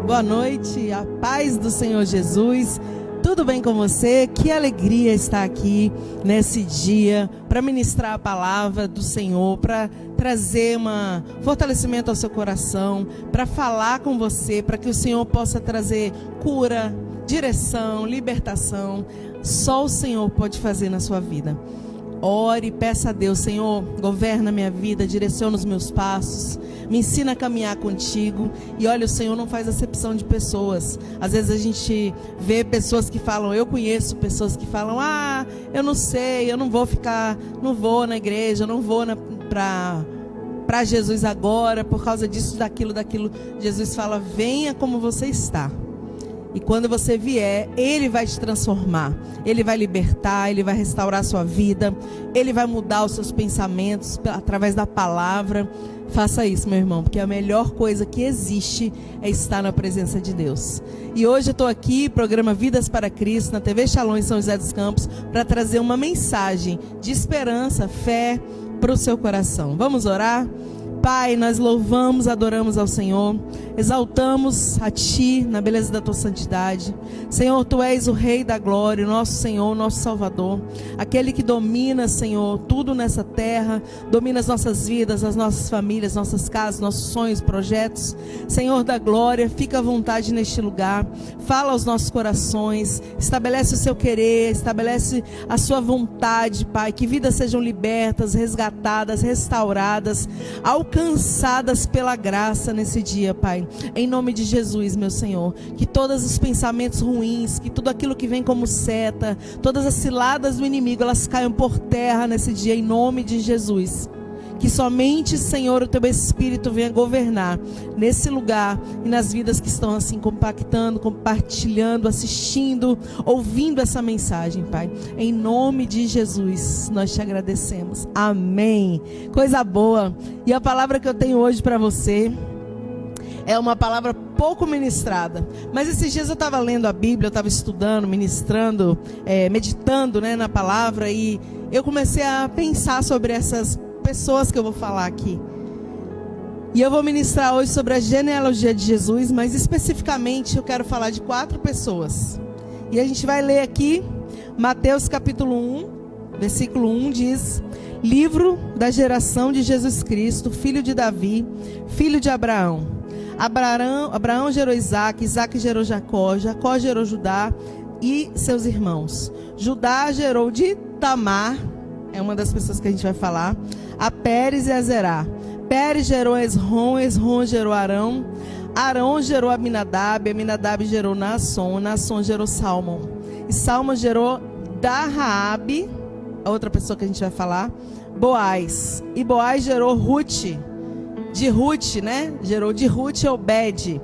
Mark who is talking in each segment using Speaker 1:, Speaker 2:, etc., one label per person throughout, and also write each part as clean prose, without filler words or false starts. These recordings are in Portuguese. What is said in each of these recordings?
Speaker 1: Boa noite, a paz do Senhor Jesus. Tudo bem com você? Que alegria estar aqui nesse dia para ministrar a palavra do Senhor, para trazer fortalecimento ao seu coração, para falar com você, para que o Senhor possa trazer cura, direção, libertação. Só o Senhor pode fazer na sua vida. Ore, peça a Deus: Senhor, governa minha vida, direciona os meus passos, me ensina a caminhar contigo. E olha, o Senhor não faz acepção de pessoas. Às vezes a gente vê pessoas que falam, eu conheço pessoas que falam, eu não sei, eu não vou na igreja, eu não vou para Jesus agora, por causa disso, daquilo. Jesus fala, venha como você está. E quando você vier, Ele vai te transformar, Ele vai libertar, Ele vai restaurar a sua vida, Ele vai mudar os seus pensamentos através da palavra. Faça isso, meu irmão, porque a melhor coisa que existe é estar na presença de Deus. E hoje eu estou aqui, programa Vidas para Cristo, na TV Shalom em São José dos Campos, para trazer uma mensagem de esperança, fé para o seu coração. Vamos orar? Pai, nós louvamos, adoramos ao Senhor, exaltamos a Ti na beleza da Tua santidade. Senhor, Tu és o Rei da glória, o nosso Senhor, o nosso Salvador, aquele que domina, Senhor, tudo nessa terra, domina as nossas vidas, as nossas famílias, nossas casas, nossos sonhos, projetos. Senhor da glória, fica à vontade neste lugar, fala aos nossos corações, estabelece o Seu querer, estabelece a Sua vontade, Pai, que vidas sejam libertas, resgatadas, restauradas, alcançadas pela graça nesse dia, Pai, em nome de Jesus, meu Senhor, que todos os pensamentos ruins, que tudo aquilo que vem como seta, todas as ciladas do inimigo, elas caiam por terra nesse dia, em nome de Jesus. Que somente, Senhor, o Teu Espírito venha governar nesse lugar e nas vidas que estão assim compactando, compartilhando, assistindo, ouvindo essa mensagem, Pai. Em nome de Jesus, nós Te agradecemos. Amém. Coisa boa. E a palavra que eu tenho hoje para você é uma palavra pouco ministrada. Mas esses dias eu estava lendo a Bíblia, eu estava estudando, ministrando, meditando, na palavra, e eu comecei a pensar sobre essas pessoas que eu vou falar aqui. E eu vou ministrar hoje sobre a genealogia de Jesus, mas especificamente eu quero falar de 4 pessoas. E a gente vai ler aqui Mateus capítulo 1, versículo 1 diz: livro da geração de Jesus Cristo, filho de Davi, filho de Abraão. Abraão gerou Isaac, Isaac gerou Jacó, Jacó gerou Judá e seus irmãos. Judá gerou de Tamar, é uma das pessoas que a gente vai falar, a Pérez e a Zerá. Pérez gerou Esrom, Esrom gerou Arão, Arão gerou Aminadab, Aminadab gerou Naasson, Naasson gerou Salmão. E Salmão gerou Raabe, a outra pessoa que a gente vai falar, Boaz. E Boaz gerou Ruth, de Ruth, né? Gerou de Ruth Obed.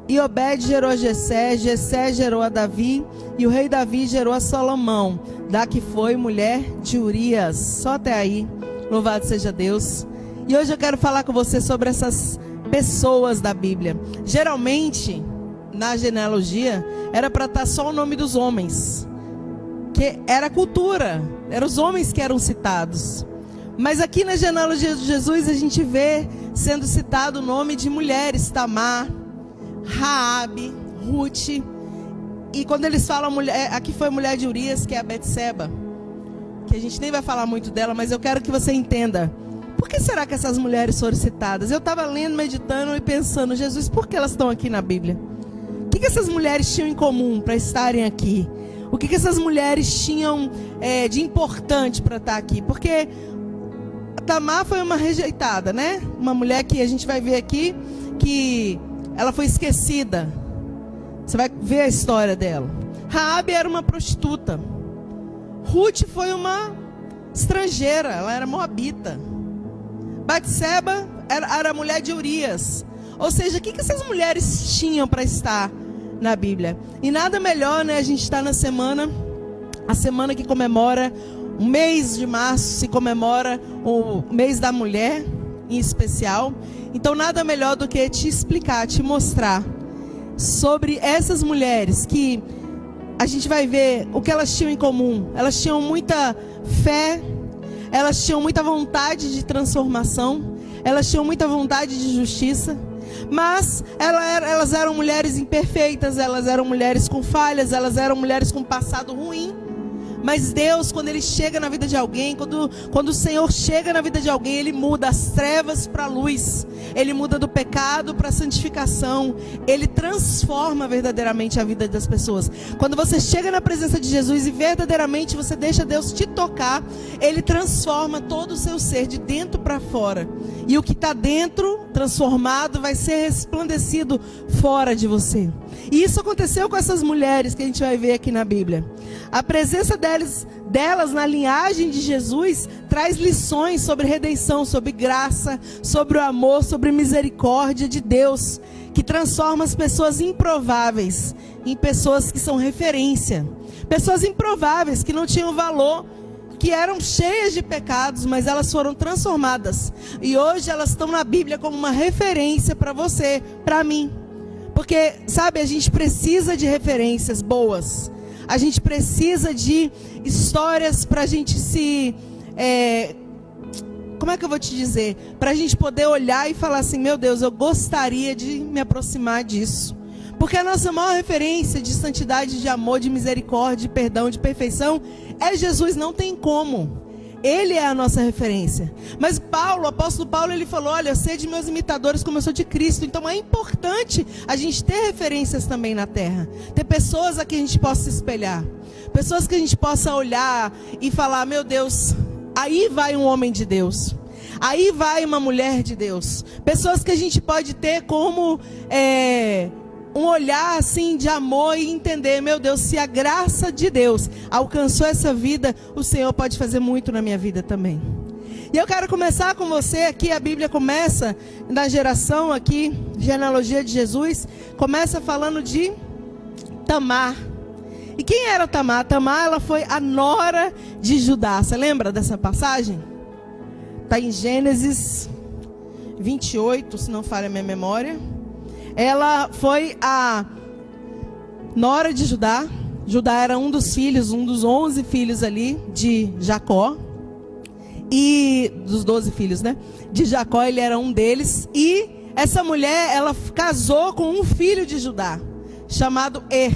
Speaker 1: E Obed gerou a Jessé, Jessé gerou a Davi, e o rei Davi gerou a Salomão, da que foi mulher de Urias. Só até aí, louvado seja Deus. E hoje eu quero falar com você sobre essas pessoas da Bíblia. Geralmente, na genealogia, era para estar só o nome dos homens, que era cultura, eram os homens que eram citados. Mas aqui na genealogia de Jesus a gente vê sendo citado o nome de mulheres, Tamar, Raabe, Ruth. E quando eles falam mulher, aqui foi a mulher de Urias, que é a Betseba, que a gente nem vai falar muito dela, mas eu quero que você entenda. Por que será que essas mulheres foram citadas? Eu estava lendo, meditando e pensando, Jesus, por que elas estão aqui na Bíblia? O que essas mulheres tinham em comum para estarem aqui? O que essas mulheres tinham de importante para estar aqui? Porque Tamar foi uma rejeitada, né? Uma mulher que a gente vai ver aqui, que ela foi esquecida. Você vai ver a história dela. Raabe era uma prostituta. Ruth foi uma estrangeira, ela era moabita. Betseba era a mulher de Urias. Ou seja, o que essas mulheres tinham para estar na Bíblia? E nada melhor, né? A gente está na semana, a semana que comemora o mês de março, se comemora o mês da mulher, em especial. Então nada melhor do que te explicar, te mostrar sobre essas mulheres que a gente vai ver o que elas tinham em comum. Elas tinham muita fé, elas tinham muita vontade de transformação, elas tinham muita vontade de justiça, mas elas eram mulheres imperfeitas, elas eram mulheres com falhas, elas eram mulheres com passado ruim. Mas Deus, quando Ele chega na vida de alguém, quando o Senhor chega na vida de alguém, Ele muda as trevas para a luz, Ele muda do pecado para a santificação, Ele transforma verdadeiramente a vida das pessoas. Quando você chega na presença de Jesus e verdadeiramente você deixa Deus te tocar, Ele transforma todo o seu ser de dentro para fora. E o que está dentro, transformado, vai ser resplandecido fora de você. E isso aconteceu com essas mulheres que a gente vai ver aqui na Bíblia. A presença delas na linhagem de Jesus traz lições sobre redenção, sobre graça, sobre o amor, sobre misericórdia de Deus, que transforma as pessoas improváveis em pessoas que são referência. Pessoas improváveis, que não tinham valor, que eram cheias de pecados, mas elas foram transformadas. E hoje elas estão na Bíblia como uma referência para você, para mim. Porque, sabe, a gente precisa de referências boas. A gente precisa de histórias para a gente se... como é que eu vou te dizer? Para a gente poder olhar e falar assim, meu Deus, eu gostaria de me aproximar disso. Porque a nossa maior referência de santidade, de amor, de misericórdia, de perdão, de perfeição, é Jesus, não tem como. Ele é a nossa referência. Mas Paulo, o apóstolo Paulo, ele falou, olha, sede meus imitadores como eu sou de Cristo. Então é importante a gente ter referências também na terra. Ter pessoas a que a gente possa se espelhar. Pessoas que a gente possa olhar e falar, meu Deus, aí vai um homem de Deus. Aí vai uma mulher de Deus. Pessoas que a gente pode ter como... um olhar assim de amor e entender, meu Deus, se a graça de Deus alcançou essa vida, o Senhor pode fazer muito na minha vida também. E eu quero começar com você aqui, a Bíblia começa na geração aqui, genealogia de Jesus, começa falando de Tamar. E quem era Tamar? Tamar, ela foi a nora de Judá. Você lembra dessa passagem? Está em Gênesis 28, se não falha a minha memória. Ela foi a nora de Judá. Judá era um dos filhos, um dos 11 filhos ali de Jacó. E dos 12 filhos, né? De Jacó, ele era um deles. E essa mulher, ela casou com um filho de Judá, chamado E.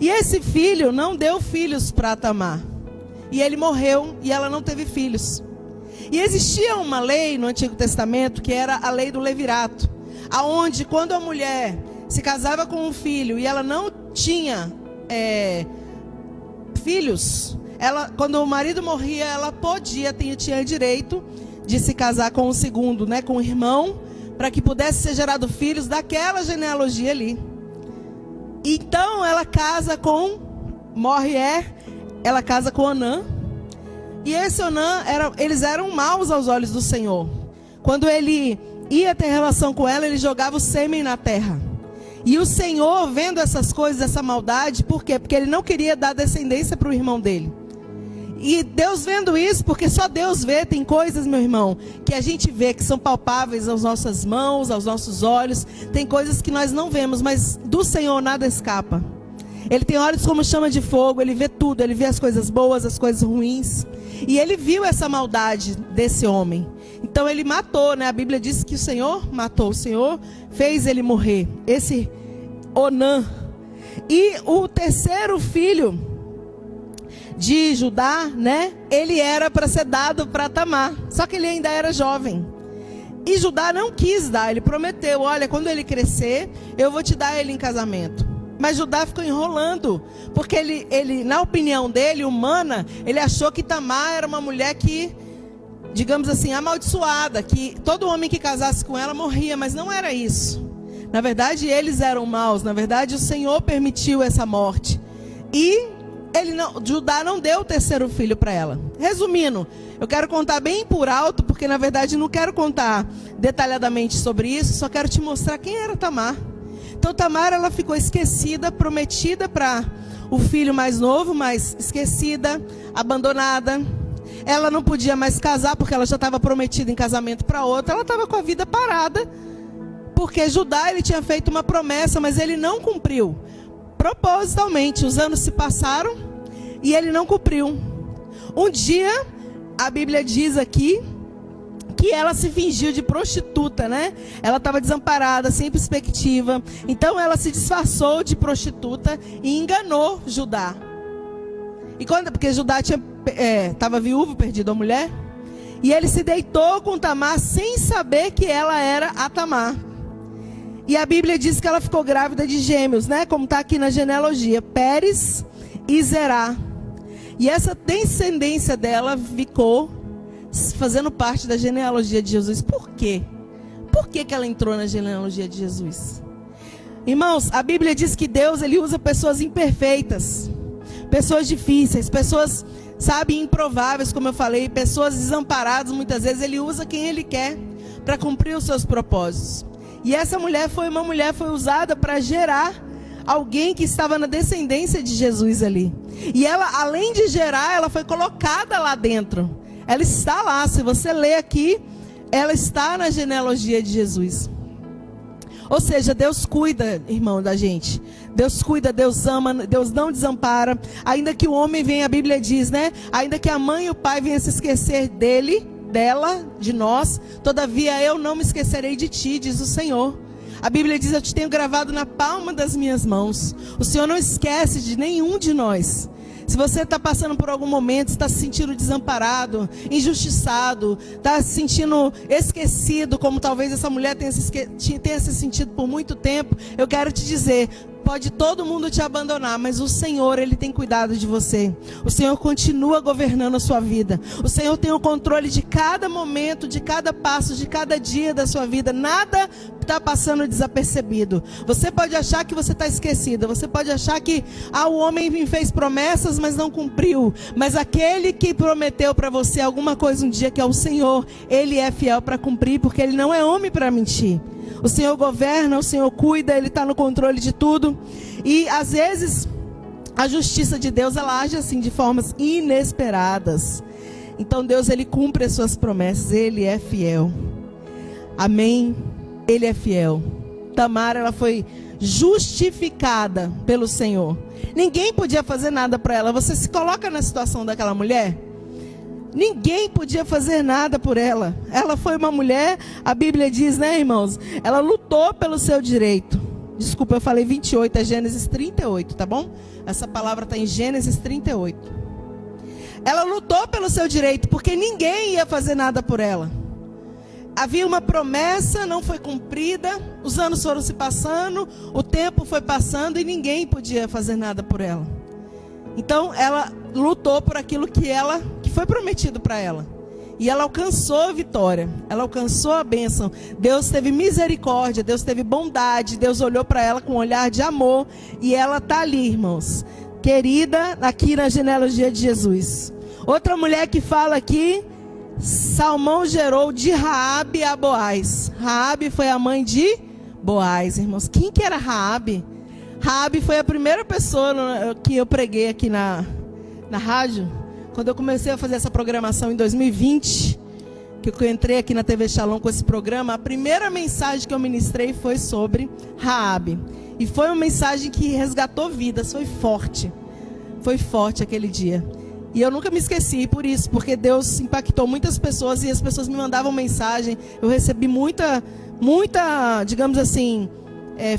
Speaker 1: E esse filho não deu filhos para Tamar. e ele morreu e ela não teve filhos. E existia uma lei no Antigo Testamento que era a lei do levirato, aonde quando a mulher se casava com um filho e ela não tinha filhos, quando o marido morria, ela tinha direito de se casar com o segundo, né, com o irmão, para que pudesse ser gerado filhos daquela genealogia ali. Então ela casa ela casa com Onã. E esse Onã, eles eram maus aos olhos do Senhor. Quando ele ia ter relação com ela, ele jogava o sêmen na terra. E o Senhor, vendo essas coisas, essa maldade, por quê? Porque ele não queria dar descendência para o irmão dele. E Deus vendo isso, porque só Deus vê, tem coisas, meu irmão, que a gente vê que são palpáveis às nossas mãos, aos nossos olhos. Tem coisas que nós não vemos, mas do Senhor nada escapa. Ele tem olhos como chama de fogo, ele vê tudo, ele vê as coisas boas, as coisas ruins. E ele viu essa maldade desse homem. Então ele matou, né? A Bíblia diz que o Senhor matou, o Senhor fez ele morrer. Esse Onã. E o terceiro filho de Judá, né? Ele era para ser dado para Tamar. Só que ele ainda era jovem. E Judá não quis dar, ele prometeu, olha, quando ele crescer, eu vou te dar ele em casamento. Mas Judá ficou enrolando, porque ele, na opinião dele, humana, ele achou que Tamar era uma mulher que, digamos assim, amaldiçoada, que todo homem que casasse com ela morria, mas não era isso. Na verdade, eles eram maus, na verdade, o Senhor permitiu essa morte. E Judá não deu o terceiro filho para ela. Resumindo, eu quero contar bem por alto, porque na verdade não quero contar detalhadamente sobre isso, só quero te mostrar quem era Tamar. Então Tamar, ela ficou esquecida, prometida para o filho mais novo, mas esquecida, abandonada. Ela não podia mais casar, porque ela já estava prometida em casamento para outra. Ela estava com a vida parada, porque Judá, ele tinha feito uma promessa, mas ele não cumpriu. Propositalmente, os anos se passaram e ele não cumpriu. Um dia, a Bíblia diz aqui que ela se fingiu de prostituta, né? Ela estava desamparada, sem perspectiva. Então ela se disfarçou de prostituta e enganou Judá. Porque Judá estava viúvo, perdido a mulher. E ele se deitou com Tamar sem saber que ela era a Tamar. E a Bíblia diz que ela ficou grávida de gêmeos, né? Como está aqui na genealogia, Pérez e Zerá. E essa descendência dela ficou fazendo parte da genealogia de Jesus. Por quê? Por que ela entrou na genealogia de Jesus? Irmãos, a Bíblia diz que Deus, ele usa pessoas imperfeitas, pessoas difíceis, pessoas, sabe, improváveis, como eu falei, pessoas desamparadas. Muitas vezes ele usa quem ele quer para cumprir os seus propósitos. E essa mulher foi usada para gerar alguém que estava na descendência de Jesus ali. E ela, além de gerar, ela foi colocada lá dentro. Ela está lá, se você ler aqui, ela está na genealogia de Jesus. Ou seja, Deus cuida, irmão, da gente. Deus cuida, Deus ama, Deus não desampara. Ainda que o homem venha, a Bíblia diz, né? Ainda que a mãe e o pai venham se esquecer dela, de nós, todavia eu não me esquecerei de ti, diz o Senhor. A Bíblia diz, eu te tenho gravado na palma das minhas mãos. O Senhor não esquece de nenhum de nós. Se você está passando por algum momento, está se sentindo desamparado, injustiçado, está se sentindo esquecido, como talvez essa mulher tenha se sentido por muito tempo, eu quero te dizer, pode todo mundo te abandonar, mas o Senhor, ele tem cuidado de você. O Senhor continua governando a sua vida. O Senhor tem o controle de cada momento, de cada passo, de cada dia da sua vida. Nada está passando desapercebido. Você pode achar que você está esquecida. Você pode achar que o homem me fez promessas, mas não cumpriu. Mas aquele que prometeu para você alguma coisa um dia, que é o Senhor, ele é fiel para cumprir, porque ele não é homem para mentir. O Senhor governa, o Senhor cuida, ele está no controle de tudo. E às vezes a justiça de Deus, ela age assim, de formas inesperadas. Então Deus, ele cumpre as suas promessas, ele é fiel. Amém? Ele é fiel. Tamar, ela foi justificada pelo Senhor. Ninguém podia fazer nada para ela. Você se coloca na situação daquela mulher? Ninguém podia fazer nada por ela. Ela foi uma mulher, a Bíblia diz, né, irmãos? Ela lutou pelo seu direito. Desculpa, eu falei 28, é Gênesis 38, tá bom? Essa palavra está em Gênesis 38. Ela lutou pelo seu direito, porque ninguém ia fazer nada por ela. Havia uma promessa, não foi cumprida, os anos foram se passando, o tempo foi passando e ninguém podia fazer nada por ela. Então ela lutou por aquilo que foi prometido para ela. E ela alcançou a vitória, ela alcançou a bênção. Deus teve misericórdia, Deus teve bondade, Deus olhou para ela com um olhar de amor. E ela está ali, irmãos, querida, aqui na genealogia de Jesus. Outra mulher que fala aqui, Salmão gerou de Raabe a Boaz. Raabe foi a mãe de Boaz, irmãos. Quem que era Raabe? Raabe foi a primeira pessoa que eu preguei aqui na rádio. Quando eu comecei a fazer essa programação em 2020, que eu entrei aqui na TV Shalom com esse programa, a primeira mensagem que eu ministrei foi sobre Raabe. E foi uma mensagem que resgatou vidas, foi forte. Foi forte aquele dia. E eu nunca me esqueci por isso, porque Deus impactou muitas pessoas e as pessoas me mandavam mensagem. Eu recebi muita, digamos assim,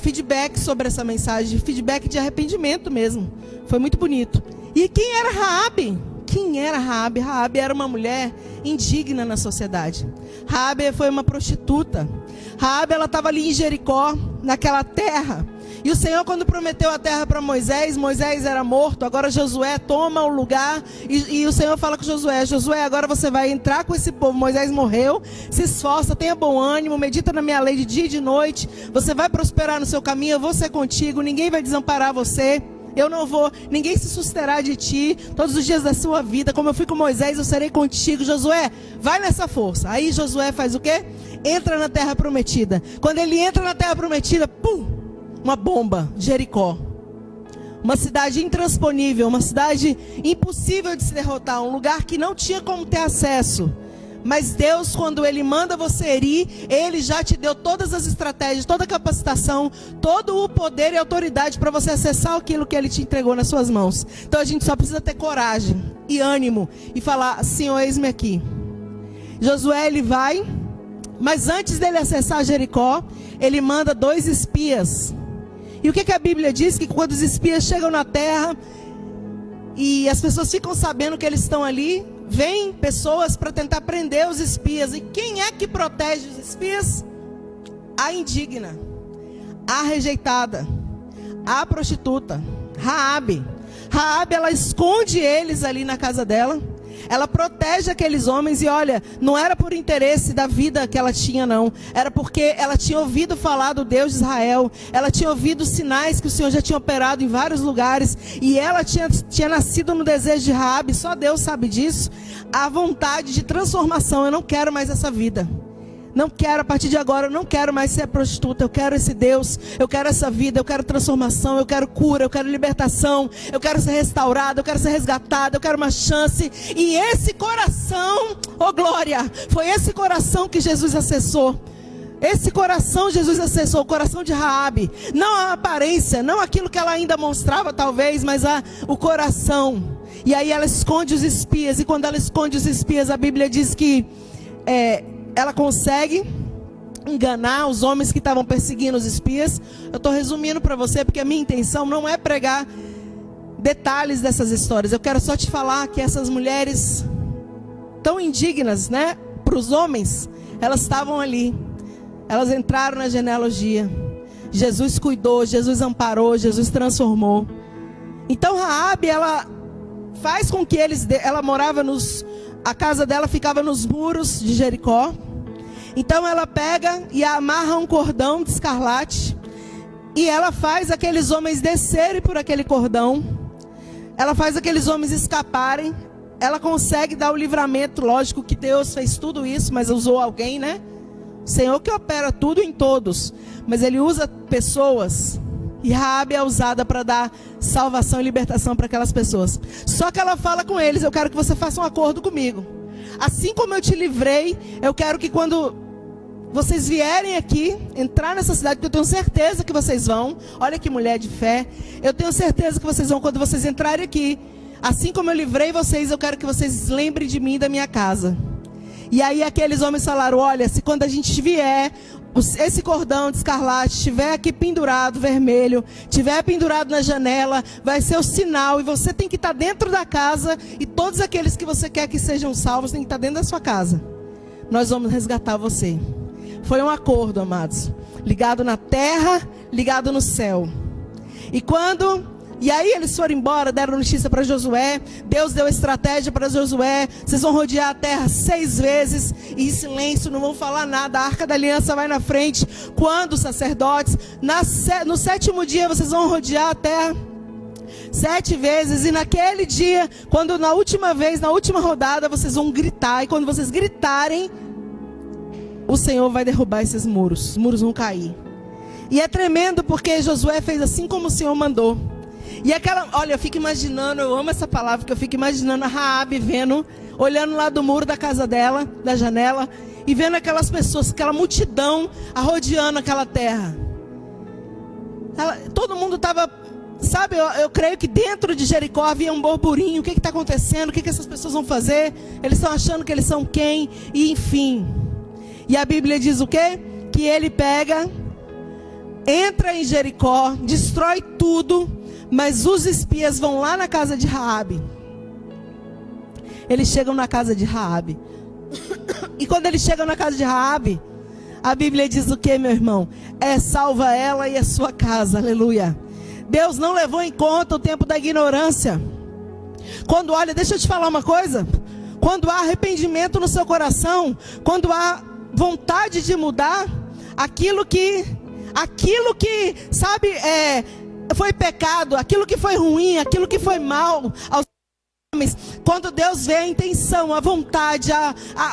Speaker 1: feedback sobre essa mensagem, feedback de arrependimento mesmo. Foi muito bonito. E quem era Raabe? Quem era Raabe? Raabe era uma mulher indigna na sociedade. Raabe foi uma prostituta. Raabe, ela estava ali em Jericó, naquela terra. E o Senhor, quando prometeu a terra para Moisés, Moisés era morto. Agora Josué toma o lugar e o Senhor fala com Josué: Josué, agora você vai entrar com esse povo. Moisés morreu, se esforça, tenha bom ânimo, medita na minha lei de dia e de noite. Você vai prosperar no seu caminho, eu vou ser contigo, ninguém vai desamparar você. Ninguém se susterá de ti todos os dias da sua vida. Como eu fui com Moisés, eu serei contigo. Josué, vai nessa força. Aí Josué faz o quê? Entra na terra prometida. Quando ele entra na terra prometida, pum, uma bomba, Jericó. Uma cidade intransponível, uma cidade impossível de se derrotar, um lugar que não tinha como ter acesso. Mas Deus, quando Ele manda você ir, Ele já te deu todas as estratégias, toda a capacitação, todo o poder e autoridade para você acessar aquilo que Ele te entregou nas suas mãos. Então a gente só precisa ter coragem e ânimo e falar: Senhor, eis-me aqui. Josué, ele vai, mas antes dele acessar Jericó, ele manda 2 espias. E o que a Bíblia diz? Que quando os espias chegam na terra e as pessoas ficam sabendo que eles estão ali, vêm pessoas para tentar prender os espias. E quem é que protege os espias? A indigna, a rejeitada, a prostituta, Raabe. Raabe, ela esconde eles ali na casa dela. Ela protege aqueles homens e olha, não era por interesse da vida que ela tinha, não. Era porque ela tinha ouvido falar do Deus de Israel. Ela tinha ouvido sinais que o Senhor já tinha operado em vários lugares. E ela tinha nascido no desejo de Raabe, só Deus sabe disso. A vontade de transformação. Eu não quero mais essa vida. Não quero, a partir de agora, eu não quero mais ser prostituta. Eu quero esse Deus, eu quero essa vida, eu quero transformação, eu quero cura, eu quero libertação, eu quero ser restaurada, eu quero ser resgatada, eu quero uma chance. E esse coração, oh glória, foi esse coração que Jesus acessou. Esse coração Jesus acessou, o coração de Raabe. Não a aparência, não aquilo que ela ainda mostrava talvez, mas o coração. E aí ela esconde os espias, e quando ela esconde os espias, a Bíblia diz que ela consegue enganar os homens que estavam perseguindo os espias. Eu estou resumindo para você, porque a minha intenção não é pregar detalhes dessas histórias. Eu quero só te falar que essas mulheres tão indignas, né, para os homens, elas estavam ali. Elas entraram na genealogia. Jesus cuidou, Jesus amparou, Jesus transformou. Então Raabe, ela faz com que ela morava a casa dela ficava nos muros de Jericó. Então ela pega e amarra um cordão de escarlate. E ela faz aqueles homens descerem por aquele cordão. Ela faz aqueles homens escaparem. Ela consegue dar o livramento. Lógico que Deus fez tudo isso, mas usou alguém, né? O Senhor que opera tudo em todos. Mas Ele usa pessoas. E Raabe é usada para dar salvação e libertação para aquelas pessoas. Só que ela fala com eles: eu quero que você faça um acordo comigo. Assim como eu te livrei, eu quero que quando vocês vierem aqui, entrar nessa cidade, que eu tenho certeza que vocês vão. Olha que mulher de fé. Eu tenho certeza que vocês vão, quando vocês entrarem aqui. Assim como eu livrei vocês, eu quero que vocês lembrem de mim e da minha casa. E aí aqueles homens falaram: olha, se quando a gente vier, esse cordão de escarlate estiver aqui pendurado, vermelho, estiver pendurado na janela, vai ser o sinal, e você tem que estar dentro da casa, e todos aqueles que você quer que sejam salvos tem que estar dentro da sua casa. Nós vamos resgatar você. Foi um acordo, amados, ligado na terra, ligado no céu. E aí eles foram embora, deram notícia para Josué. Deus deu estratégia para Josué. Vocês vão rodear a terra 6 vezes e em silêncio, não vão falar nada. A Arca da Aliança vai na frente. Quando os sacerdotes, no 7º dia vocês vão rodear a terra 7 vezes. E naquele dia, quando na última vez, na última rodada, vocês vão gritar. E quando vocês gritarem, o Senhor vai derrubar esses muros. Os muros vão cair. E é tremendo porque Josué fez assim como o Senhor mandou. E olha, eu fico imaginando, eu amo essa palavra, porque eu fico imaginando a Raabe olhando lá do muro da casa dela, da janela, e vendo aquelas pessoas, aquela multidão rodeando aquela terra. Todo mundo estava, sabe, eu creio que dentro de Jericó havia um burburinho. O que está acontecendo? O que essas pessoas vão fazer? Eles estão achando que eles são quem? E enfim. E a Bíblia diz o quê? Que ele entra em Jericó, destrói tudo. Mas os espias vão lá na casa de Raabe. Eles chegam na casa de Raabe. E quando eles chegam na casa de Raabe, a Bíblia diz o que, meu irmão? Salva ela e a sua casa, aleluia. Deus não levou em conta o tempo da ignorância. Deixa eu te falar uma coisa. Quando há arrependimento no seu coração, quando há vontade de mudar, aquilo que sabe, foi pecado, aquilo que foi ruim, aquilo que foi mal aos homens, quando Deus vê a intenção, a vontade,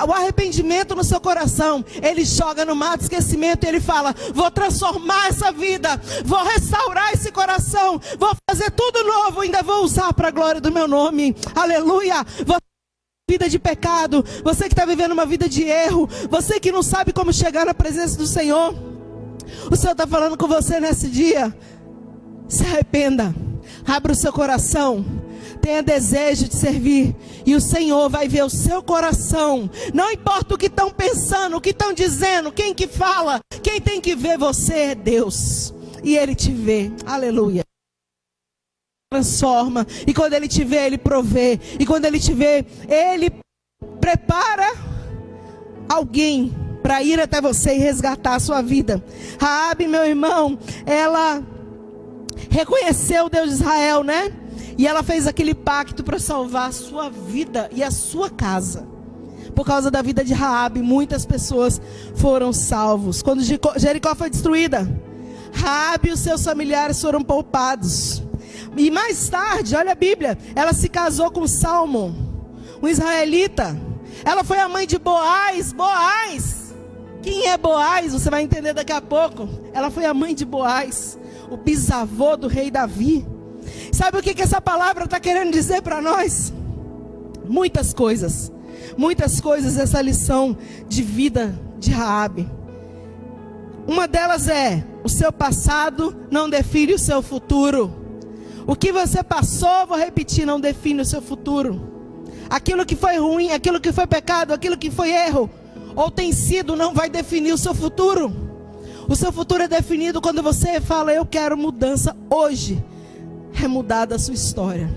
Speaker 1: o arrependimento no seu coração, Ele joga no mar de esquecimento e Ele fala: vou transformar essa vida, vou restaurar esse coração, vou fazer tudo novo, ainda vou usar para a glória do meu nome, aleluia. Vida de pecado, você que está vivendo uma vida de erro, você que não sabe como chegar na presença do Senhor, o Senhor está falando com você nesse dia. Se arrependa, abra o seu coração, tenha desejo de servir, e o Senhor vai ver o seu coração. Não importa o que estão pensando, o que estão dizendo, quem que fala, quem tem que ver você é Deus, e Ele te vê, aleluia. Transforma, e quando Ele te vê, Ele provê, e quando Ele te vê, Ele prepara alguém para ir até você e resgatar a sua vida. Raabe, meu irmão, ela reconheceu o Deus de Israel, né? E ela fez aquele pacto para salvar a sua vida e a sua casa. Por causa da vida de Raabe, muitas pessoas foram salvos. Quando Jericó foi destruída, Raabe e os seus familiares foram poupados. E mais tarde, olha a Bíblia, ela se casou com Salmão, um israelita. Ela foi a mãe de Boaz. Quem é Boaz? Você vai entender daqui a pouco. Ela foi a mãe de Boaz, o bisavô do rei Davi. Sabe o que essa palavra está querendo dizer para nós? Muitas coisas, essa lição de vida de Raabe. Uma delas é: o seu passado não define o seu futuro. O que você passou, vou repetir, não define o seu futuro. Aquilo que foi ruim, aquilo que foi pecado, aquilo que foi erro, ou tem sido, não vai definir o seu futuro. O seu futuro é definido quando você fala: eu quero mudança hoje. É mudada a sua história.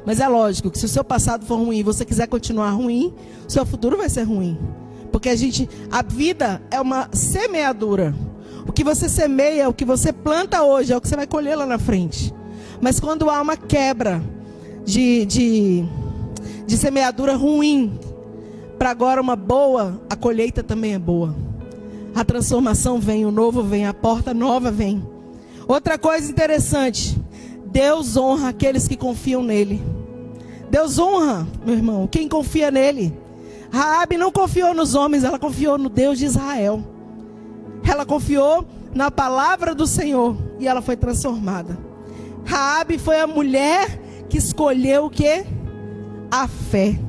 Speaker 1: Mas é lógico que se o seu passado for ruim e você quiser continuar ruim, o seu futuro vai ser ruim. Porque a vida é uma semeadura. O que você semeia, o que você planta hoje é o que você vai colher lá na frente. Mas quando há uma quebra de semeadura ruim para agora uma boa, a colheita também é boa. A transformação vem, o novo vem, a porta nova vem. Outra coisa interessante: Deus honra aqueles que confiam nele. Deus honra, meu irmão, quem confia nele. Raabe não confiou nos homens, ela confiou no Deus de Israel. Ela confiou na palavra do Senhor e ela foi transformada. Raabe foi a mulher que escolheu o quê? A fé.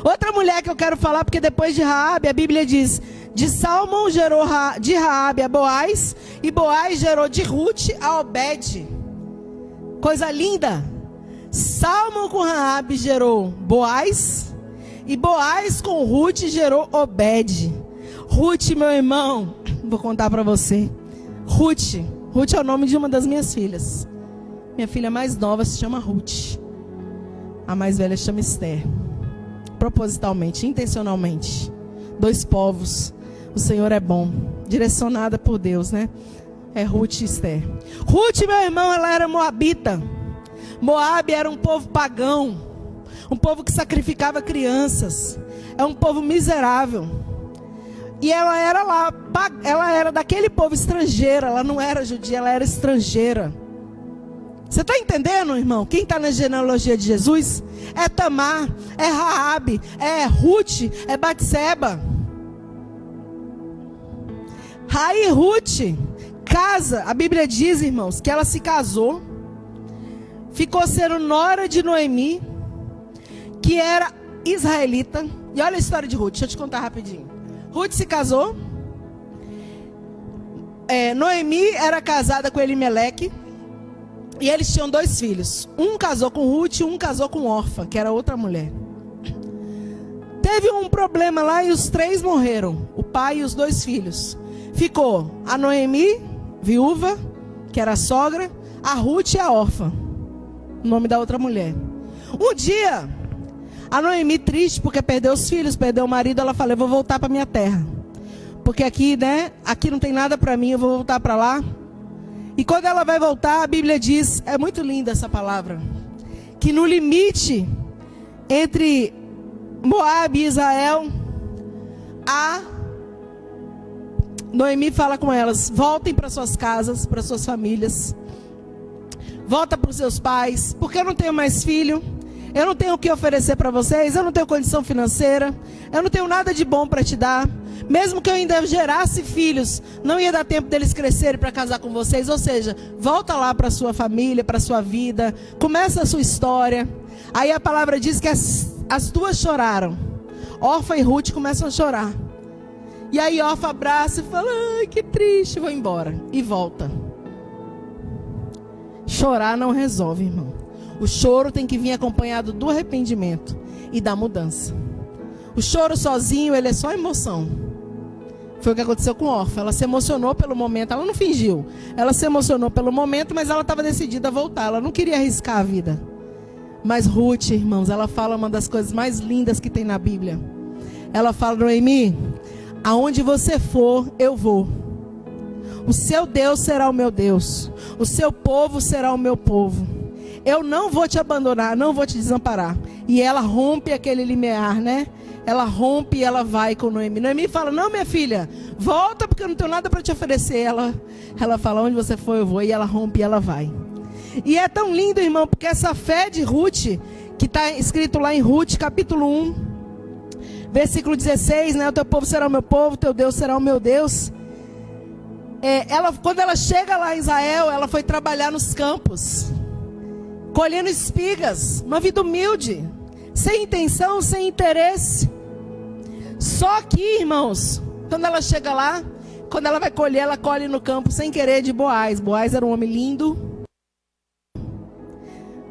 Speaker 1: Outra mulher que eu quero falar, porque depois de Raabe, a Bíblia diz: de Salmão gerou de Raabe a Boaz, e Boaz gerou de Ruth a Obed. Coisa linda. Salmão com Raabe gerou Boaz, e Boaz com Ruth gerou Obed. Ruth, meu irmão, vou contar para você. Ruth é o nome de uma das minhas filhas. Minha filha mais nova se chama Ruth. A mais velha se chama Esther. Propositalmente, intencionalmente. 2 povos. O Senhor é bom. Direcionada por Deus, né? É Ruth e Esther. Ruth, meu irmão, ela era moabita. Moabe era um povo pagão. Um povo que sacrificava crianças. É um povo miserável. E ela era daquele povo estrangeira. Ela não era judia, ela era estrangeira. Você está entendendo, irmão? Quem está na genealogia de Jesus? É Tamar, é Raabe, é Ruth, é Batseba. Aí Ruth casa, a Bíblia diz, irmãos, que ela se casou. Ficou sendo nora de Noemi, que era israelita. E olha a história de Ruth, deixa eu te contar rapidinho. Ruth se casou. Noemi era casada com Elimeleque. E eles tinham 2 filhos. Um casou com Ruth e um casou com Orfa, que era outra mulher. Teve um problema lá e os 3 morreram. O pai e os 2 filhos. Ficou a Noemi, viúva, que era a sogra, a Ruth e a Orfa, o nome da outra mulher. Um dia, a Noemi, triste porque perdeu os filhos, perdeu o marido, ela falou: eu vou voltar para minha terra. Porque aqui, né, aqui não tem nada para mim, eu vou voltar para lá. E quando ela vai voltar, a Bíblia diz, é muito linda essa palavra, que no limite entre Moabe e Israel, a Noemi fala com elas: voltem para suas casas, para suas famílias, volta para os seus pais, porque eu não tenho mais filho, eu não tenho o que oferecer para vocês, eu não tenho condição financeira, eu não tenho nada de bom para te dar. Mesmo que eu ainda gerasse filhos, não ia dar tempo deles crescerem para casar com vocês. Ou seja, volta lá para sua família, para sua vida, começa a sua história. Aí a palavra diz que as 2 choraram. Orfa e Ruth começam a chorar. E aí Orfa abraça e fala: ai, que triste, vou embora. E volta. Chorar não resolve, irmão. O choro tem que vir acompanhado do arrependimento e da mudança. O choro sozinho, ele é só emoção. Foi o que aconteceu com Orfa. Ela se emocionou pelo momento. Ela não fingiu. Ela se emocionou pelo momento, mas ela estava decidida a voltar. Ela não queria arriscar a vida. Mas Ruth, irmãos, ela fala uma das coisas mais lindas que tem na Bíblia. Ela fala: Noemi, aonde você for, eu vou. O seu Deus será o meu Deus. O seu povo será o meu povo. Eu não vou te abandonar, não vou te desamparar. E ela rompe aquele limiar, né? Ela rompe e ela vai com Noemi. Noemi fala: não, minha filha, volta porque eu não tenho nada para te oferecer. Ela fala: onde você for, eu vou. E ela rompe e ela vai. E é tão lindo, irmão, porque essa fé de Ruth, que está escrito lá em Ruth, capítulo 1, versículo 16, né? O teu povo será o meu povo, o teu Deus será o meu Deus. Quando ela chega lá em Israel, ela foi trabalhar nos campos, colhendo espigas, uma vida humilde, sem intenção, sem interesse. Só que, irmãos, quando ela chega lá, quando ela vai colher, ela colhe no campo sem querer de Boaz. Boaz era um homem lindo,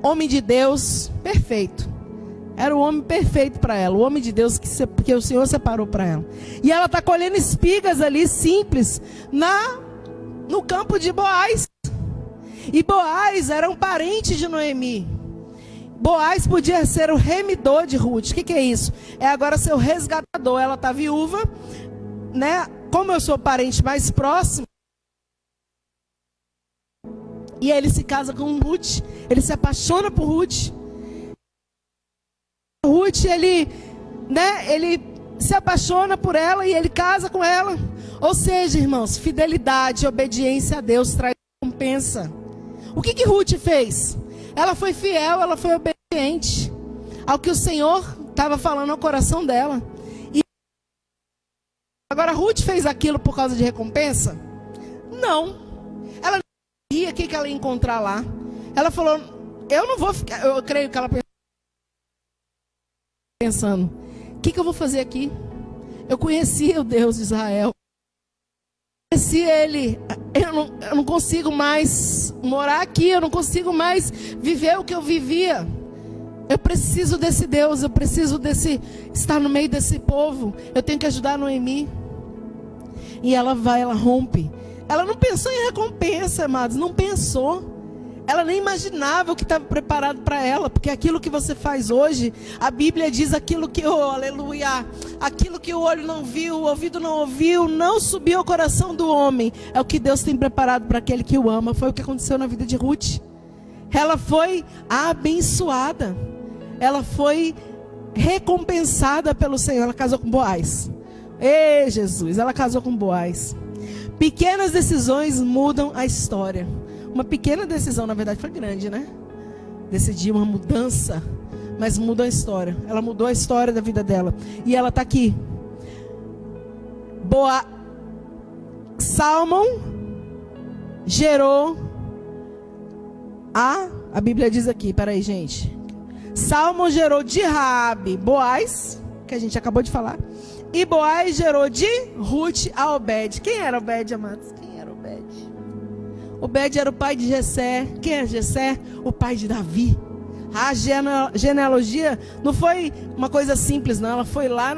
Speaker 1: homem de Deus, perfeito. Era o homem perfeito para ela, o homem de Deus que o Senhor separou para ela. E ela está colhendo espigas ali, simples, no campo de Boaz. E Boaz era um parente de Noemi. Boaz podia ser o remidor de Ruth. O que é isso? É agora ser o resgatador. Ela está viúva, né? Como eu sou parente mais próximo, e ele se casa com Ruth, ele se apaixona por Ruth. Ruth, ele se apaixona por ela e ele casa com ela. Ou seja, irmãos, fidelidade, obediência a Deus traz recompensa. O que Ruth fez? Ela foi fiel, ela foi obediente ao que o Senhor estava falando ao coração dela. E agora Ruth fez aquilo por causa de recompensa? Não. Ela não sabia o que ela ia encontrar lá. Ela falou: eu não vou ficar. Eu creio que ela pensando: o que eu vou fazer aqui? Eu conhecia o Deus de Israel. Conheci ele. Eu não consigo mais morar aqui. Eu não consigo mais viver o que eu vivia. Eu preciso desse Deus. Eu preciso estar no meio desse povo. Eu tenho que ajudar a Noemi. E ela rompe. Ela não pensou em recompensa, amados, não pensou. Ela nem imaginava o que estava preparado para ela, porque aquilo que você faz hoje, a Bíblia diz aquilo que, aleluia, aquilo que o olho não viu, o ouvido não ouviu, não subiu ao coração do homem, é o que Deus tem preparado para aquele que o ama. Foi o que aconteceu na vida de Ruth. Ela foi abençoada, ela foi recompensada pelo Senhor. Ela casou com Boaz. Ei, Jesus, ela casou com Boaz. Pequenas decisões mudam a história. Uma pequena decisão, na verdade, foi grande, né? Decidir uma mudança, mas mudou a história. Ela mudou a história da vida dela. E ela está aqui. Salmão gerou a Bíblia diz aqui, peraí, gente. Salmão gerou de Raabe Boaz, que a gente acabou de falar. E Boaz gerou de Ruth a Obed. Quem era Obed, amados? Quem era Obed? Obed era o pai de Jessé. Quem é Jessé? O pai de Davi. A genealogia não foi uma coisa simples, não. Ela foi lá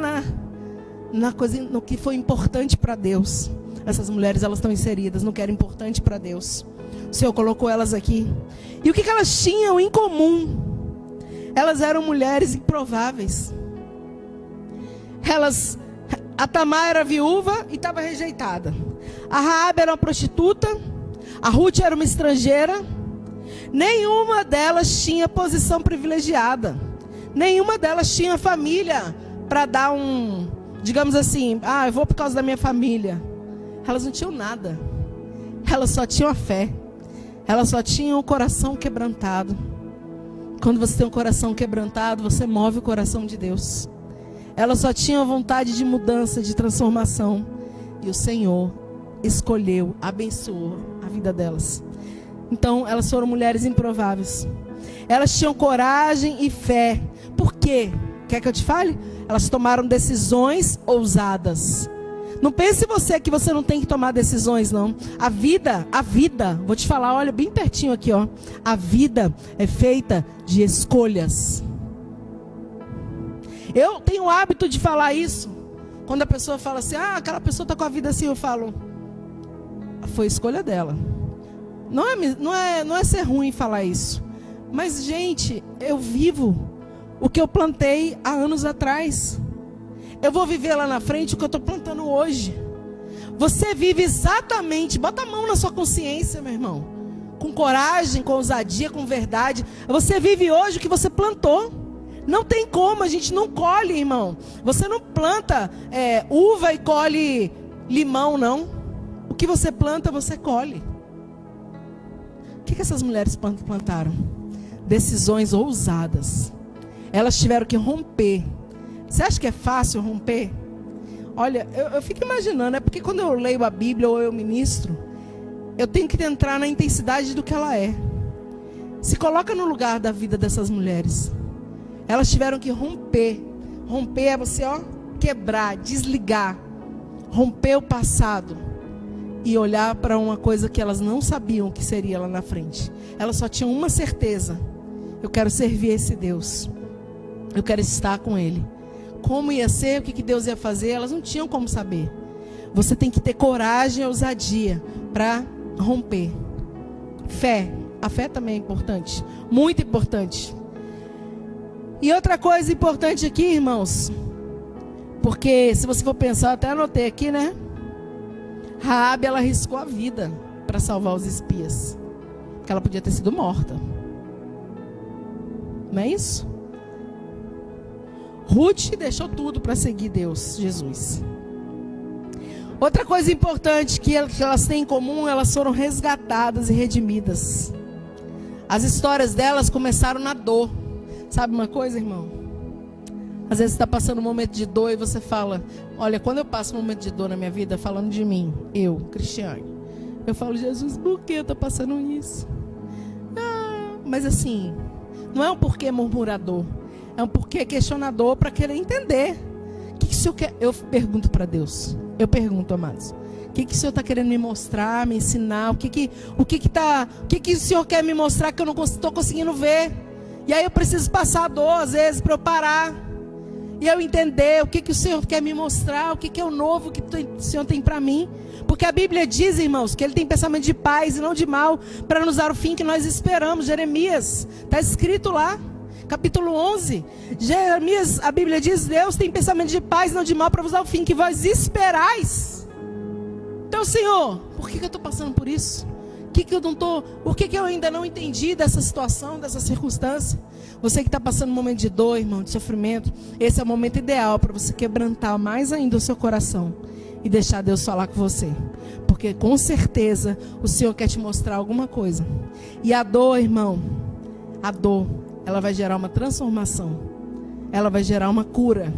Speaker 1: no que foi importante para Deus. Essas mulheres, elas estão inseridas no que era importante para Deus. O Senhor colocou elas aqui. E o que elas tinham em comum? Elas eram mulheres improváveis. A Tamar era viúva e estava rejeitada. A Raabe era uma prostituta. A Ruth era uma estrangeira. Nenhuma delas tinha posição privilegiada. Nenhuma delas tinha família para dar digamos assim, eu vou por causa da minha família. Elas não tinham nada. Elas só tinham a fé. Elas só tinham o coração quebrantado. Quando você tem um coração quebrantado, você move o coração de Deus. Elas só tinham vontade de mudança, de transformação. E o Senhor escolheu, abençoou a vida delas. Então, elas foram mulheres improváveis. Elas tinham coragem e fé. Por quê? Quer que eu te fale? Elas tomaram decisões ousadas. Não pense você que você não tem que tomar decisões, não. A vida, vou te falar, olha bem pertinho aqui, ó. A vida é feita de escolhas. Eu tenho o hábito de falar isso. Quando a pessoa fala assim, aquela pessoa está com a vida assim, eu falo, foi escolha dela. Não é ser ruim falar isso. Mas, gente, eu vivo o que eu plantei há anos atrás. Eu vou viver lá na frente o que eu estou plantando hoje. Você vive exatamente, bota a mão na sua consciência, meu irmão. Com coragem, com ousadia, com verdade. Você vive hoje o que você plantou. Não tem como, a gente não colhe, irmão. Você não planta uva e colhe limão, não. O que você planta, você colhe. O que essas mulheres plantaram? Decisões ousadas. Elas tiveram que romper. Você acha que é fácil romper? Olha, eu fico imaginando, porque quando eu leio a Bíblia ou eu ministro, eu tenho que entrar na intensidade do que ela é. Se coloca no lugar da vida dessas mulheres. Elas tiveram que romper. Romper é você, quebrar, desligar. Romper o passado. E olhar para uma coisa que elas não sabiam que seria lá na frente. Elas só tinham uma certeza. Eu quero servir esse Deus. Eu quero estar com Ele. Como ia ser, o que Deus ia fazer, elas não tinham como saber. Você tem que ter coragem e ousadia para romper. Fé. A fé também é importante. Muito importante. E outra coisa importante aqui, irmãos. Porque se você for pensar, até anotei aqui, né? Raabe, ela arriscou a vida para salvar os espias. Porque ela podia ter sido morta. Não é isso? Ruth deixou tudo para seguir Deus, Jesus. Outra coisa importante que elas têm em comum, elas foram resgatadas e redimidas. As histórias delas começaram na dor. Sabe uma coisa, irmão? Às vezes você está passando um momento de dor e você fala, olha, quando eu passo um momento de dor na minha vida, falando de mim, eu, Cristiane, eu falo, Jesus, por que eu estou passando isso? Mas assim, não é um porquê murmurador. É um porquê questionador para querer entender. O que o Senhor quer? Eu pergunto para Deus. Eu pergunto, amados. O que o Senhor está querendo me mostrar, me ensinar? O que o Senhor quer me mostrar que eu não estou conseguindo ver? E aí eu preciso passar a dor, às vezes, para eu parar. e eu entender o que o Senhor quer me mostrar, o que é o novo que o Senhor tem para mim. Porque a Bíblia diz, irmãos, que Ele tem pensamento de paz e não de mal, para nos dar o fim que nós esperamos. Jeremias, está escrito lá, capítulo 11. Jeremias, a Bíblia diz, Deus tem pensamento de paz e não de mal, para vos dar o fim que vós esperais. Então, Senhor, por que eu estou passando por isso? Por que eu ainda não entendi dessa situação, dessa circunstância? Você que está passando um momento de dor, irmão, de sofrimento, esse é o momento ideal para você quebrantar mais ainda o seu coração e deixar Deus falar com você. Porque com certeza o Senhor quer te mostrar alguma coisa. E a dor, irmão, ela vai gerar uma transformação. Ela vai gerar uma cura.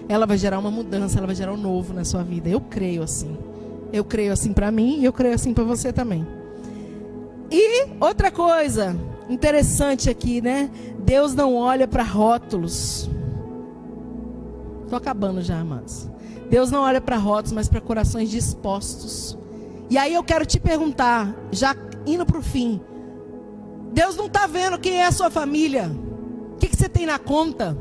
Speaker 1: Ela vai gerar uma mudança, ela vai gerar um novo na sua vida. Eu creio assim. Eu creio assim para mim e eu creio assim para você também. E outra coisa interessante aqui, né? Deus não olha para rótulos. Estou acabando já, amados. Deus não olha para rótulos, mas para corações dispostos. E aí eu quero te perguntar, já indo para o fim. Deus não está vendo quem é a sua família. O que você tem na conta?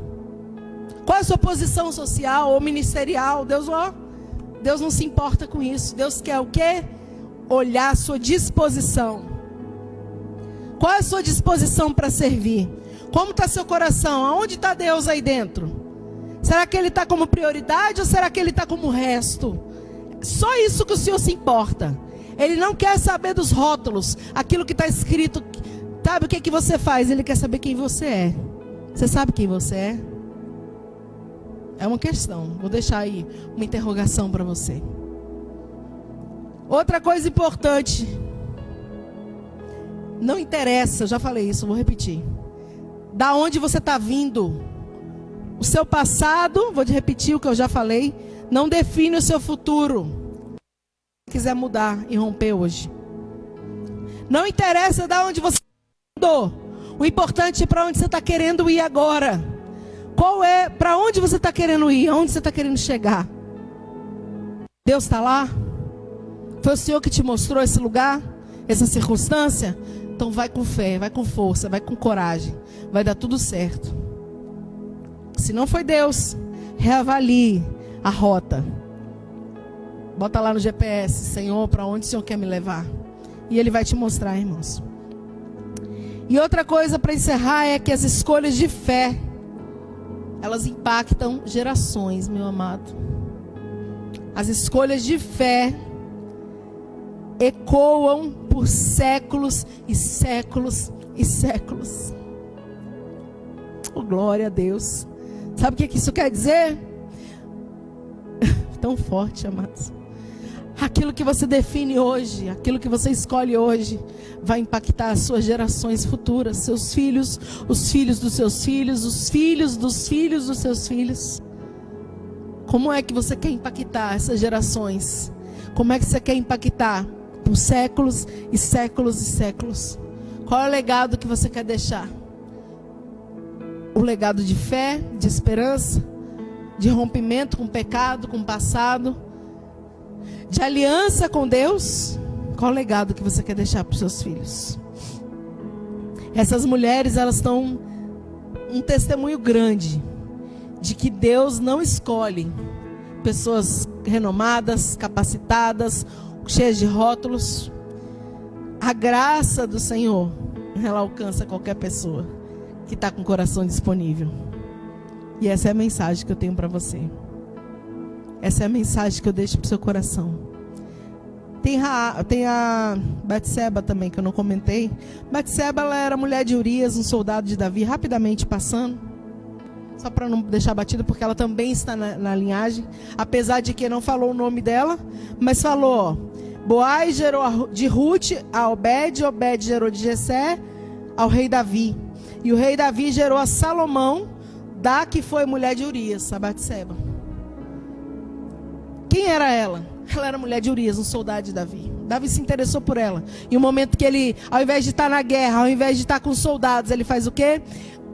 Speaker 1: Qual é a sua posição social ou ministerial? Deus não se importa com isso. Deus quer o quê? Olhar a sua disposição. Qual é a sua disposição para servir? Como está seu coração? Aonde está Deus aí dentro? Será que Ele está como prioridade ou será que Ele está como resto? Só isso que o Senhor se importa. Ele não quer saber dos rótulos, aquilo que está escrito. Sabe o que você faz? Ele quer saber quem você é. Você sabe quem você é? É uma questão. Vou deixar aí uma interrogação para você. Outra coisa importante. Não interessa, eu já falei isso, vou repetir. Da onde você está vindo. O seu passado, vou repetir o que eu já falei, não define o seu futuro. Se quiser mudar e romper hoje. Não interessa da onde você está. O importante é para onde você está querendo ir agora. Para onde você está querendo ir? Aonde você está querendo chegar? Deus está lá? Foi o Senhor que te mostrou esse lugar? Essa circunstância? Então vai com fé, vai com força, vai com coragem. Vai dar tudo certo. Se não foi Deus, reavalie a rota. Bota lá no GPS, Senhor, para onde o Senhor quer me levar? E Ele vai te mostrar, irmãos. E outra coisa para encerrar é que as escolhas de fé, elas impactam gerações, meu amado. As escolhas de fé ecoam por séculos e séculos e séculos. Oh, glória a Deus. Sabe o que isso quer dizer? Tão forte, amados. Aquilo que você define hoje, aquilo que você escolhe hoje, vai impactar as suas gerações futuras, seus filhos, os filhos dos seus filhos, os filhos dos filhos dos seus filhos. Como é que você quer impactar essas gerações? Como é que você quer impactar por séculos e séculos e séculos? Qual é o legado que você quer deixar? O legado de fé, de esperança, de rompimento com o pecado, com o passado, de aliança com Deus? Qual o legado que você quer deixar para os seus filhos? Essas mulheres, elas estão um testemunho grande de que Deus não escolhe pessoas renomadas, capacitadas, cheias de rótulos. A graça do Senhor, ela alcança qualquer pessoa que está com o coração disponível. E essa é a mensagem que eu tenho para você. Essa é a mensagem que eu deixo para o seu coração. Tem a Batseba também, que eu não comentei. Batseba, ela era mulher de Urias, um soldado de Davi, rapidamente passando. Só para não deixar batido, porque ela também está na linhagem. Apesar de que não falou o nome dela, mas falou, ó, Boaz gerou de Ruth a Obed, Obed gerou de Jessé ao rei Davi. E o rei Davi gerou a Salomão, da que foi mulher de Urias, a Batseba. Quem era ela? Ela era mulher de Urias, um soldado de Davi. Davi se interessou por ela. E o momento que ele, ao invés de estar na guerra, ao invés de estar com soldados, ele faz o quê?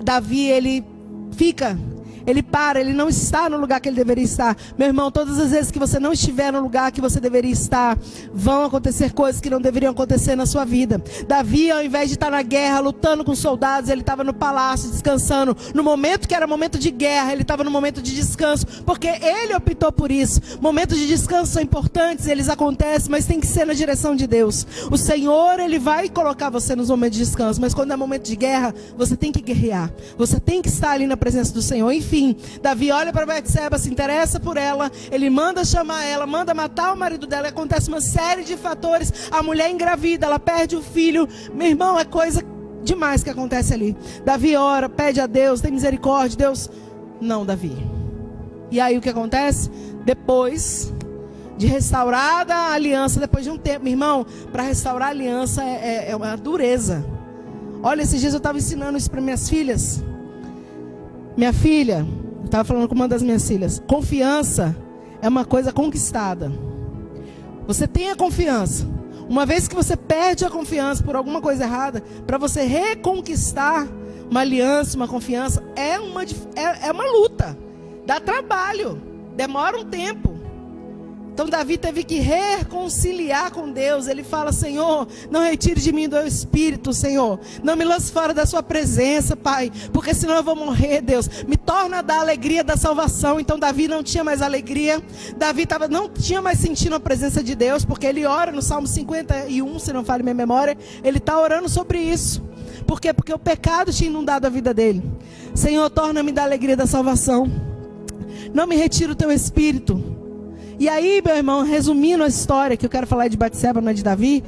Speaker 1: Davi, ele fica, Ele para, ele não está no lugar que ele deveria estar. Meu irmão, todas as vezes que você não estiver no lugar que você deveria estar, vão acontecer coisas que não deveriam acontecer na sua vida. Davi, ao invés de estar na guerra, lutando com soldados, ele estava no palácio, descansando. No momento que era momento de guerra, ele estava no momento de descanso, porque ele optou por isso. Momentos de descanso são importantes, eles acontecem, mas tem que ser na direção de Deus. O Senhor, ele vai colocar você nos momentos de descanso, mas quando é momento de guerra, você tem que guerrear. Você tem que estar ali na presença do Senhor. Enfim, Davi olha para Betseba, se interessa por ela, ele manda chamar ela, manda matar o marido dela, acontece uma série de fatores, a mulher engravida, ela perde o filho. Meu irmão, é coisa demais que acontece ali. Davi ora, pede a Deus, tem misericórdia, Deus, não, Davi. E aí o que acontece? Depois de restaurada a aliança, depois de um tempo, meu irmão, para restaurar a aliança é uma dureza. Olha, esses dias eu estava ensinando isso para minhas filhas. Minha filha, eu estava falando com uma das minhas filhas, confiança é uma coisa conquistada. Você tem a confiança. Uma vez que você perde a confiança por alguma coisa errada, para você reconquistar uma aliança, uma confiança, é uma luta. Dá trabalho, demora um tempo. Então Davi teve que reconciliar com Deus. Ele fala: Senhor, não retire de mim do teu espírito, Senhor. Não me lance fora da sua presença, Pai, porque senão eu vou morrer, Deus. Me torna da alegria da salvação. Então Davi não tinha mais alegria. Davi não tinha mais sentindo a presença de Deus, porque ele ora no Salmo 51, se não falha minha memória. Ele está orando sobre isso. Por quê? Porque o pecado tinha inundado a vida dele. Senhor, torna-me da alegria da salvação. Não me retire o teu espírito. E aí, meu irmão, resumindo a história que eu quero falar de Betseba, não é de Davi.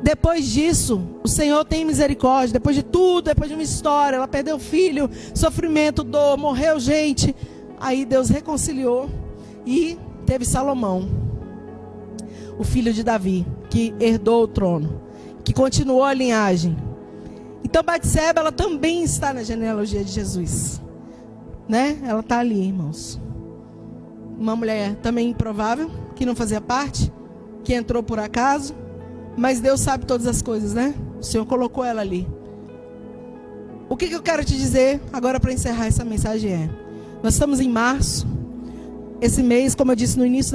Speaker 1: Depois disso, o Senhor tem misericórdia. Depois de tudo, depois de uma história, ela perdeu o filho, sofrimento, dor, morreu gente. Aí Deus reconciliou e teve Salomão, o filho de Davi, que herdou o trono, que continuou a linhagem. Então Betseba, ela também está na genealogia de Jesus, né? Ela está ali, irmãos. Uma mulher também improvável, que não fazia parte, que entrou por acaso, mas Deus sabe todas as coisas, né? O Senhor colocou ela ali. O que eu quero te dizer agora para encerrar essa mensagem é: nós estamos em março. Esse mês, como eu disse no início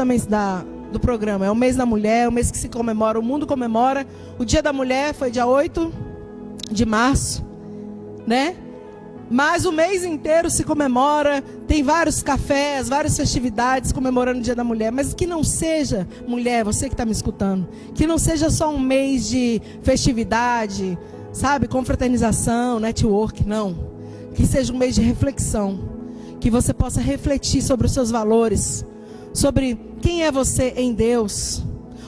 Speaker 1: do programa, é o mês da mulher, é o mês que se comemora, o mundo comemora. O Dia da Mulher foi dia 8 de março, né? Mas o mês inteiro se comemora, tem vários cafés, várias festividades comemorando o Dia da Mulher. Mas que não seja, mulher, você que está me escutando, que não seja só um mês de festividade, sabe, confraternização, network, não. Que seja um mês de reflexão, que você possa refletir sobre os seus valores, sobre quem é você em Deus.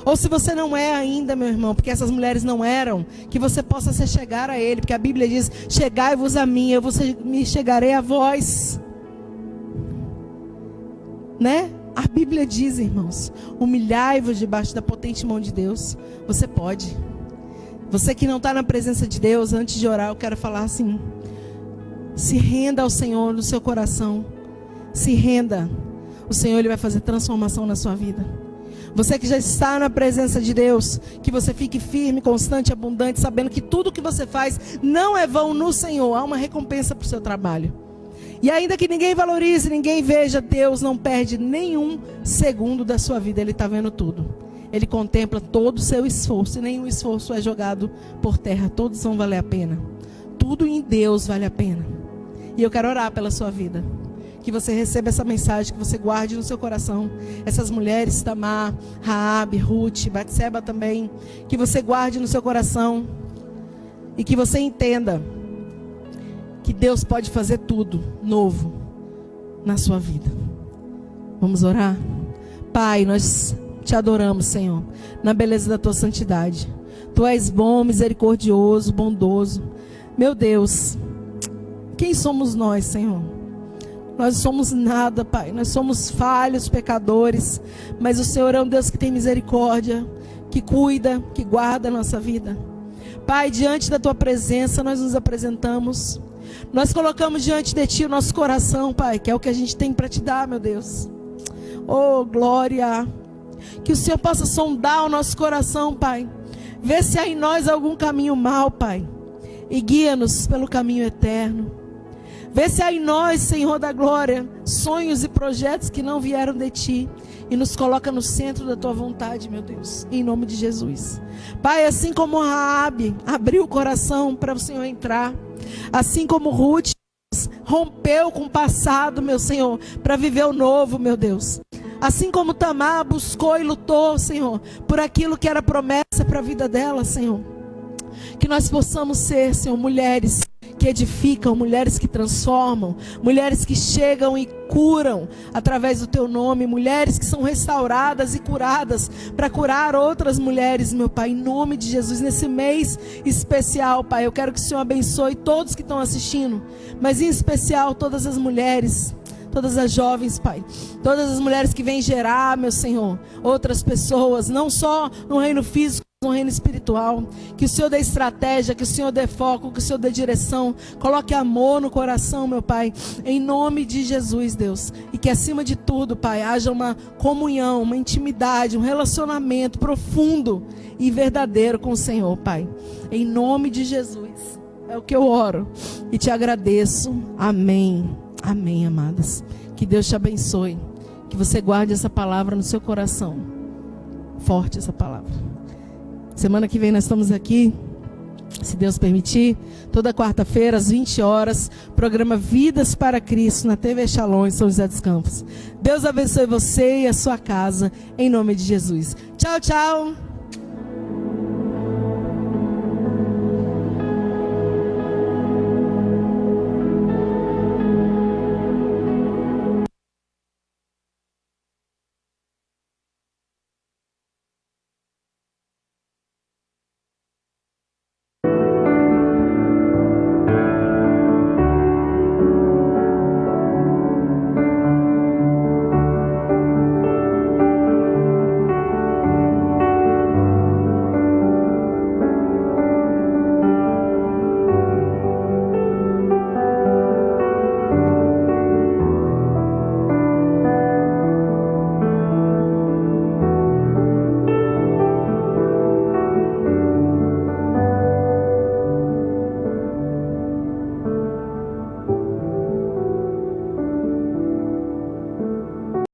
Speaker 1: Ou se você não é ainda, meu irmão, porque essas mulheres não eram, que você possa se chegar a Ele, porque a Bíblia diz: chegai-vos a mim, eu me chegarei a vós, né? A Bíblia diz, irmãos, humilhai-vos debaixo da potente mão de Deus. Você pode. Você que não está na presença de Deus, antes de orar, eu quero falar assim: se renda ao Senhor no seu coração, se renda. O Senhor, Ele vai fazer transformação na sua vida. Você que já está na presença de Deus, que você fique firme, constante, abundante, sabendo que tudo que você faz não é vão no Senhor. Há uma recompensa para o seu trabalho. E ainda que ninguém valorize, ninguém veja, Deus não perde nenhum segundo da sua vida. Ele está vendo tudo. Ele contempla todo o seu esforço, e nenhum esforço é jogado por terra. Todos vão valer a pena. Tudo em Deus vale a pena. E eu quero orar pela sua vida. Que você receba essa mensagem, que você guarde no seu coração. Essas mulheres, Tamar, Raabe, Ruth, Betseba também. Que você guarde no seu coração. E que você entenda que Deus pode fazer tudo novo na sua vida. Vamos orar? Pai, nós te adoramos, Senhor, na beleza da tua santidade. Tu és bom, misericordioso, bondoso. Meu Deus, quem somos nós, Senhor? Nós somos nada, Pai. Nós somos falhos, pecadores. Mas o Senhor é um Deus que tem misericórdia, que cuida, que guarda a nossa vida. Pai, diante da tua presença nós nos apresentamos. Nós colocamos diante de ti o nosso coração, Pai, que é o que a gente tem para te dar, meu Deus. Oh, glória. Que o Senhor possa sondar o nosso coração, Pai. Vê se há em nós algum caminho mau, Pai. E guia-nos pelo caminho eterno. Vê se há em nós, Senhor da glória, sonhos e projetos que não vieram de Ti. E nos coloca no centro da Tua vontade, meu Deus. Em nome de Jesus. Pai, assim como Raabe abriu o coração para o Senhor entrar. Assim como Ruth rompeu com o passado, meu Senhor, para viver o novo, meu Deus. Assim como Tamar buscou e lutou, Senhor, por aquilo que era promessa para a vida dela, Senhor. Que nós possamos ser, Senhor, mulheres que edificam, mulheres que transformam, mulheres que chegam e curam através do Teu nome, mulheres que são restauradas e curadas para curar outras mulheres, meu Pai, em nome de Jesus, nesse mês especial, Pai, eu quero que o Senhor abençoe todos que estão assistindo, mas em especial todas as mulheres, todas as jovens, Pai, todas as mulheres que vêm gerar, meu Senhor, outras pessoas, não só no reino físico, no reino espiritual. Que o Senhor dê estratégia, que o Senhor dê foco, que o Senhor dê direção, coloque amor no coração, meu Pai, em nome de Jesus, Deus, e que acima de tudo, Pai, haja uma comunhão, uma intimidade, um relacionamento profundo e verdadeiro com o Senhor, Pai, em nome de Jesus, é o que eu oro e te agradeço, amém, amém, amadas, que Deus te abençoe, que você guarde essa palavra no seu coração, forte essa palavra. Semana que vem nós estamos aqui, se Deus permitir, toda quarta-feira às 20 horas, programa Vidas para Cristo na TV Shalom em São José dos Campos. Deus abençoe você e a sua casa, em nome de Jesus. Tchau, tchau.